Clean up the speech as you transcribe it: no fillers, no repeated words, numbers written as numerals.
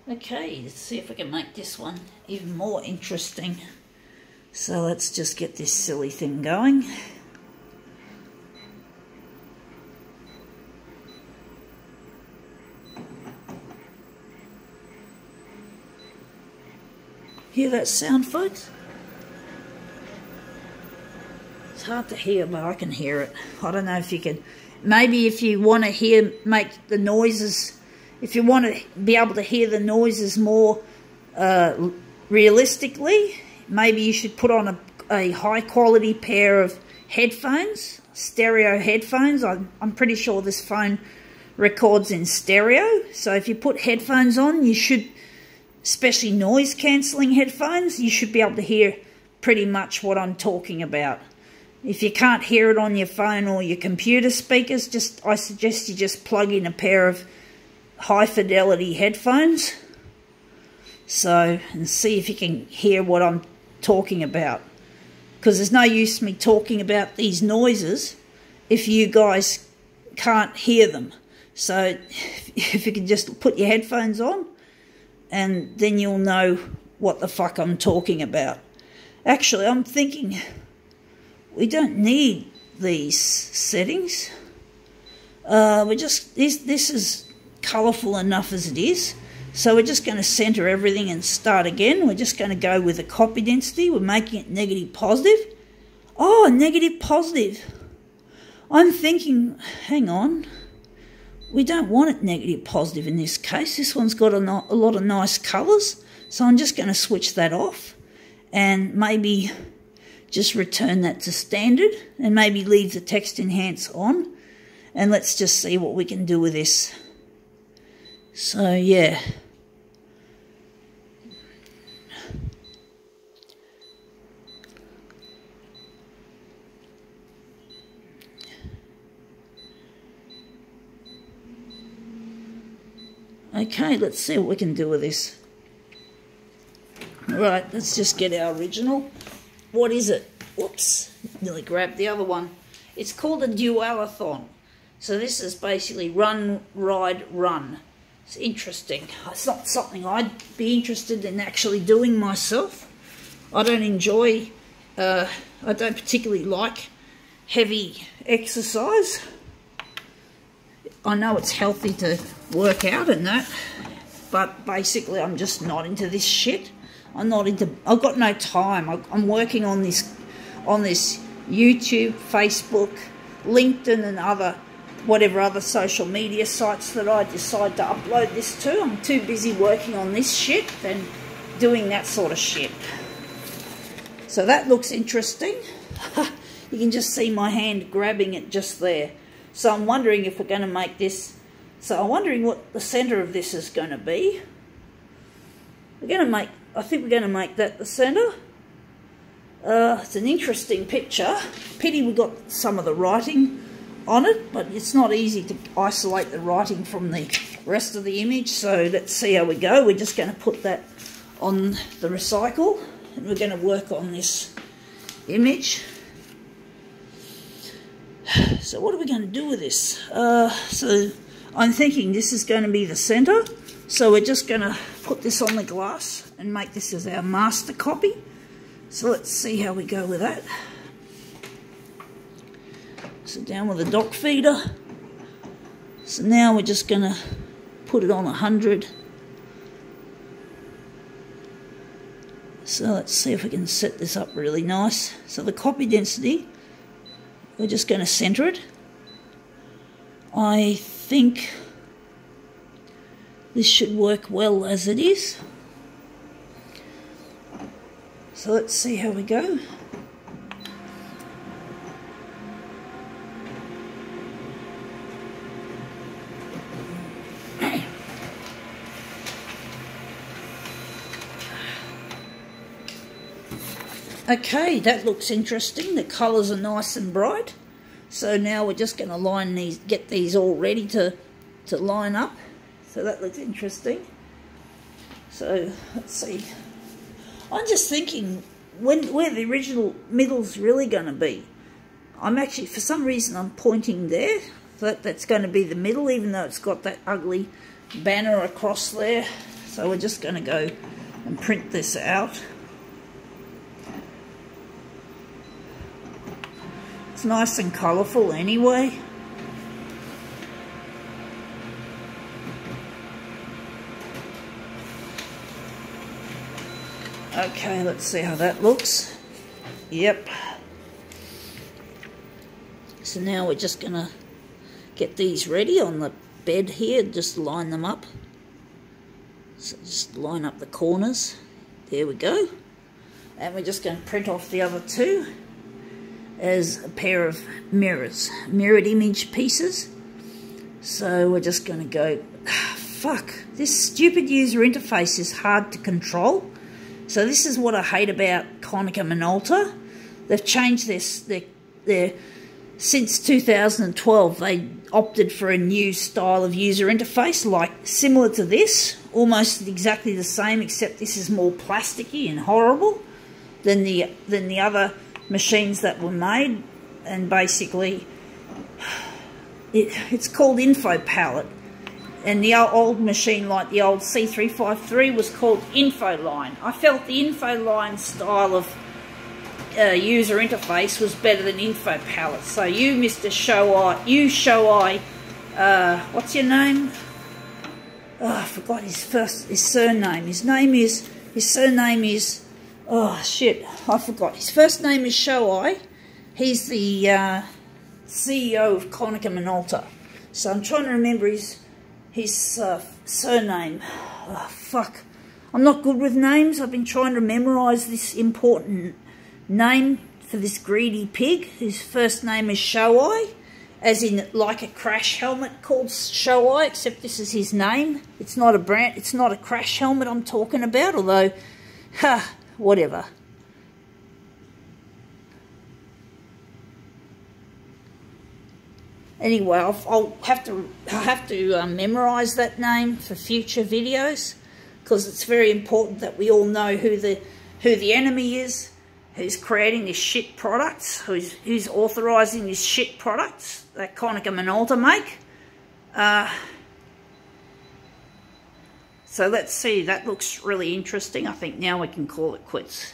Okay, let's see if we can make this one even more interesting. So let's just get this silly thing going. Hear that sound, folks? It's hard to hear, but I can hear it. I don't know if you can. Maybe if you want to make the noises, if you want to be able to hear the noises more realistically, maybe you should put on a high quality pair of headphones, stereo headphones. I'm pretty sure this phone records in stereo. So if you put headphones on, you should, especially noise cancelling headphones, you should be able to hear pretty much what I'm talking about. If you can't hear it on your phone or your computer speakers, I suggest you just plug in a pair of high fidelity headphones. And see if you can hear what I'm talking about. Because there's no use me talking about these noises if you guys can't hear them. So if you can just put your headphones on, and then you'll know what the fuck I'm talking about. Actually, I'm thinking we don't need these settings. This is colourful enough as it is. So we're just going to centre everything and start again. We're just going to go with the copy density. We're making it negative positive. Oh, negative positive. I'm thinking, hang on. We don't want it negative positive in this case. This one's got a lot of nice colours. So I'm just going to switch that off and maybe just return that to standard and maybe leave the text enhance on. And let's just see what we can do with this. So yeah. Okay, let's see what we can do with this. Right, let's just get our original. What is it? Whoops, nearly grabbed the other one. It's called a Duathlon. So this is basically run, ride, run. It's interesting. It's not something I'd be interested in actually doing myself. I don't enjoy, I don't particularly like heavy exercise. I know it's healthy to work out and that, but basically I'm just not into this shit. I've got no time. I'm working on this YouTube, Facebook, LinkedIn and whatever other social media sites that I decide to upload this to. I'm too busy working on this shit than doing that sort of shit. So that looks interesting. You can just see my hand grabbing it just there. So I'm wondering if we're going to make this. So I'm wondering what the centre of this is going to be. I think we're going to make that the centre. It's an interesting picture. Pity we got some of the writing on it, but it's not easy to isolate the writing from the rest of the image. So let's see how we go. We're just going to put that on the recycle, and we're going to work on this image. So what are we going to do with this? So I'm thinking this is going to be the centre. So we're just going to put this on the glass and make this as our master copy. So let's see how we go with that. So down with the dock feeder. So now we're just going to put it on 100. So let's see if we can set this up really nice. So the copy density, we're just going to centre it. I think this should work well as it is. So let's see how we go. Okay, that looks interesting. The colours are nice and bright. So now we're just going to get these all ready to line up. So that looks interesting. So let's see. I'm just thinking where the original middle's really going to be. I'm actually, for some reason, I'm pointing there. So that's going to be the middle, even though it's got that ugly banner across there. So we're just going to go and print this out. It's nice and colourful anyway. Okay, let's see how that looks. Yep. So now we're just going to get these ready on the bed here, just line them up. So just line up the corners. There we go. And we're just going to print off the other two as a pair of mirrored image pieces. So we're just going to go, fuck, this stupid user interface is hard to control. So this is what I hate about Konica Minolta. They've changed their since 2012, they opted for a new style of user interface, like similar to this, almost exactly the same, except this is more plasticky and horrible than the other machines that were made. And basically, it's called Info Palette. And the old machine, like the old C353, was called Info Line. I felt the Info Line style of user interface was better than Info Palette. So you, Mr. Shoei, what's your name? Oh, I forgot his surname. His surname is, oh shit, I forgot. His first name is Shoei. He's the CEO of Konica Minolta. So I'm trying to remember his surname. Oh, fuck. I'm not good with names. I've been trying to memorise this important name for this greedy pig. His first name is Shoei, as in like a crash helmet called Shoei, except this is his name. It's not a brand, it's not a crash helmet I'm talking about, although, whatever. Anyway, I'll have to memorise that name for future videos, because it's very important that we all know who the enemy is, who's creating this shit product, who's authorising this shit product that Konica Minolta make. So let's see, that looks really interesting. I think now we can call it quits.